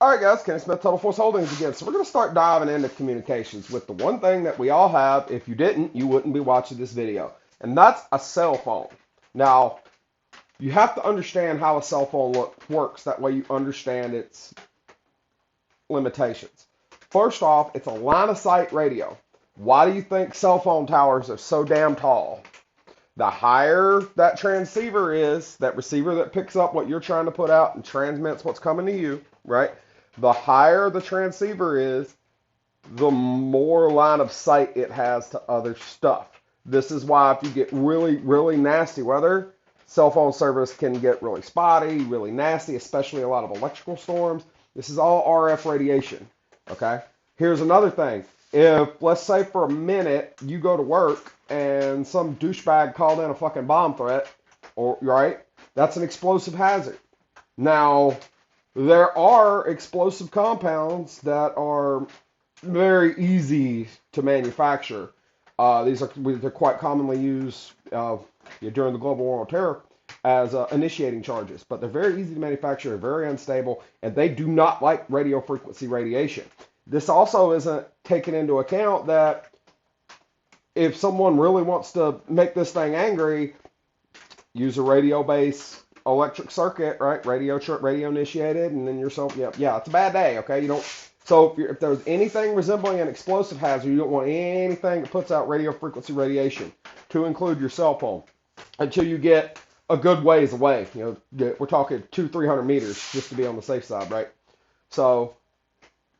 All right, guys, Kenny Smith, Total Force Holdings again. So we're going to start diving into communications with the one thing that we all have. If you didn't, you wouldn't be watching this video, and that's a cell phone. Now, you have to understand how a cell phone works. That way you understand its limitations. First off, it's a line-of-sight radio. Why do you think cell phone towers are so damn tall? The higher that transceiver is, that receiver that picks up what you're trying to put out and transmits what's coming to you, right? The higher the transceiver is, the more line of sight it has to other stuff. This is why if you get really, really nasty weather, cell phone service can get really spotty, really nasty, especially a lot of electrical storms. This is all RF radiation, okay? Here's another thing. If, let's say for a minute, you go to work and some douchebag called in a fucking bomb threat, or right, that's an explosive hazard. Now, there are explosive compounds that are very easy to manufacture. They're quite commonly used during the global war on terror as initiating charges, but they're very easy to manufacture, very unstable, and they do not like radio frequency radiation. This also isn't taken into account that if someone really wants to make this thing angry, use a radio-based electric circuit, right? Radio initiated, and then yourself, yeah, it's a bad day, okay? You don't. So if there's anything resembling an explosive hazard, you don't want anything that puts out radio frequency radiation, to include your cell phone, until you get a good ways away. You know, we're talking 200-300 meters just to be on the safe side, right? So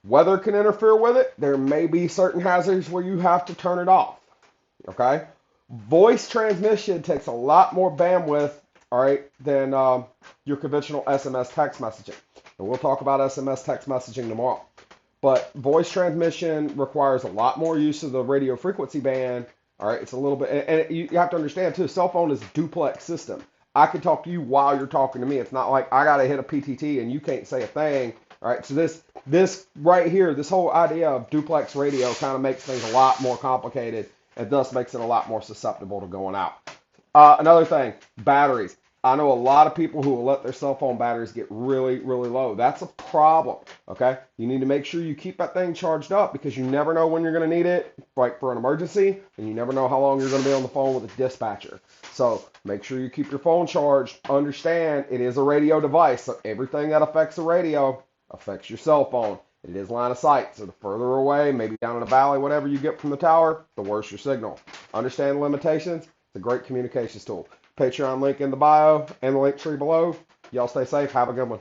weather can interfere with it. There may be certain hazards where you have to turn it off. Okay? Voice transmission takes a lot more bandwidth, all right, than your conventional SMS text messaging. And we'll talk about SMS text messaging tomorrow. But voice transmission requires a lot more use of the radio frequency band. All right, it's a little bit, and you have to understand too, cell phone is a duplex system. I can talk to you while you're talking to me. It's not like I got to hit a Pt2 and you can't say a thing. All right, so this right here, this whole idea of duplex radio kind of makes things a lot more complicated, and thus makes it a lot more susceptible to going out. Another thing, batteries. I know a lot of people who will let their cell phone batteries get really, really low. That's a problem, okay? You need to make sure you keep that thing charged up, because you never know when you're going to need it, like for an emergency, and you never know how long you're going to be on the phone with a dispatcher. So make sure you keep your phone charged. Understand, it is a radio device, so everything that affects the radio affects your cell phone. It is line of sight, so the further away, maybe down in a valley, whatever you get from the tower, the worse your signal. Understand the limitations. It's a great communications tool. Patreon link in the bio and the link tree below. Y'all stay safe. Have a good one.